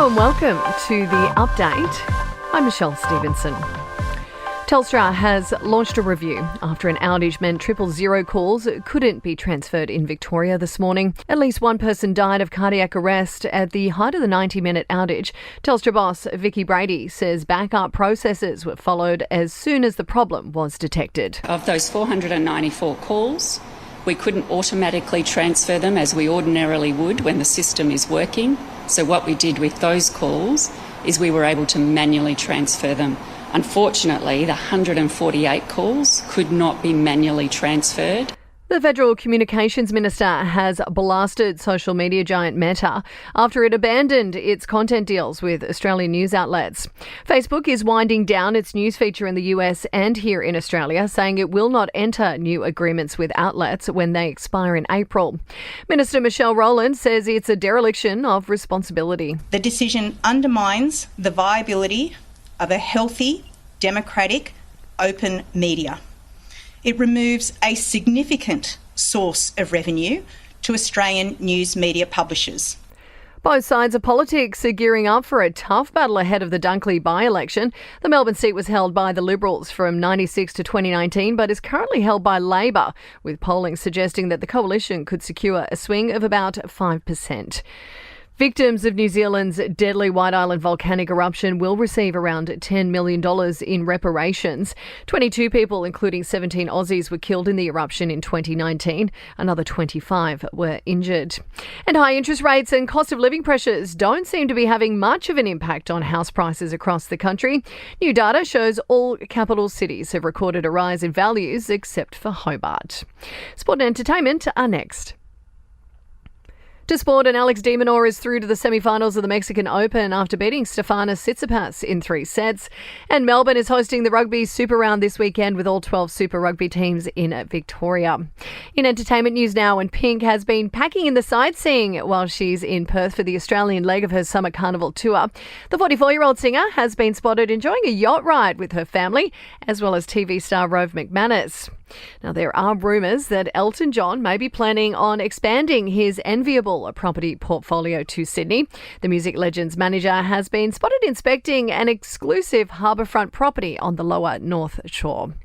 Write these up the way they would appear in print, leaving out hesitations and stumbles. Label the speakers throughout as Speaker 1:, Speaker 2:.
Speaker 1: Hello and welcome to the update. I'm Michelle Stevenson. Telstra has launched a review after an outage meant 000 calls couldn't be transferred in Victoria this morning. At least one person died of cardiac arrest at the height of the 90-minute outage. Telstra boss Vicky Brady says backup processes were followed as soon as the problem was detected.
Speaker 2: Of those 494 calls, we couldn't automatically transfer them as we ordinarily would when the system is working. So what we did with those calls is we were able to manually transfer them. Unfortunately, the 148 calls could not be manually transferred.
Speaker 1: The Federal Communications Minister has blasted social media giant Meta after it abandoned its content deals with Australian news outlets. Facebook is winding down its news feature in the US and here in Australia, saying it will not enter new agreements with outlets when they expire in April. Minister Michelle Rowland says it's a dereliction of responsibility.
Speaker 3: The decision undermines the viability of a healthy, democratic, open media. It removes a significant source of revenue to Australian news media publishers.
Speaker 1: Both sides of politics are gearing up for a tough battle ahead of the Dunkley by-election. The Melbourne seat was held by the Liberals from 96 to 2019, but is currently held by Labor, with polling suggesting that the coalition could secure a swing of about 5%. Victims of New Zealand's deadly White Island volcanic eruption will receive around $10 million in reparations. 22 people, including 17 Aussies, were killed in the eruption in 2019. Another 25 were injured. And high interest rates and cost of living pressures don't seem to be having much of an impact on house prices across the country. New data shows all capital cities have recorded a rise in values except for Hobart. Sport and entertainment are next. To sport, and Alex de Minaur is through to the semi-finals of the Mexican Open after beating Stefanos Tsitsipas in 3 sets. And Melbourne is hosting the Rugby Super Round this weekend with all 12 Super Rugby teams in Victoria. In entertainment news now, and Pink has been packing in the sightseeing while she's in Perth for the Australian leg of her summer carnival tour. The 44-year-old singer has been spotted enjoying a yacht ride with her family, as well as TV star Rove McManus. Now, there are rumours that Elton John may be planning on expanding his enviable property portfolio to Sydney. The music legend's manager has been spotted inspecting an exclusive harbourfront property on the lower North Shore.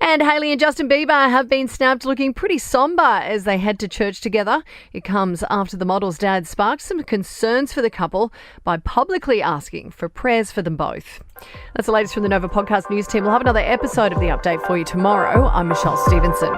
Speaker 1: And Hailey and Justin Bieber have been snapped looking pretty sombre as they head to church together. It comes after the model's dad sparked some concerns for the couple by publicly asking for prayers for them both. That's the latest from the Nova Podcast News team. We'll have another episode of The Update for you tomorrow. I'm Michelle Stevenson.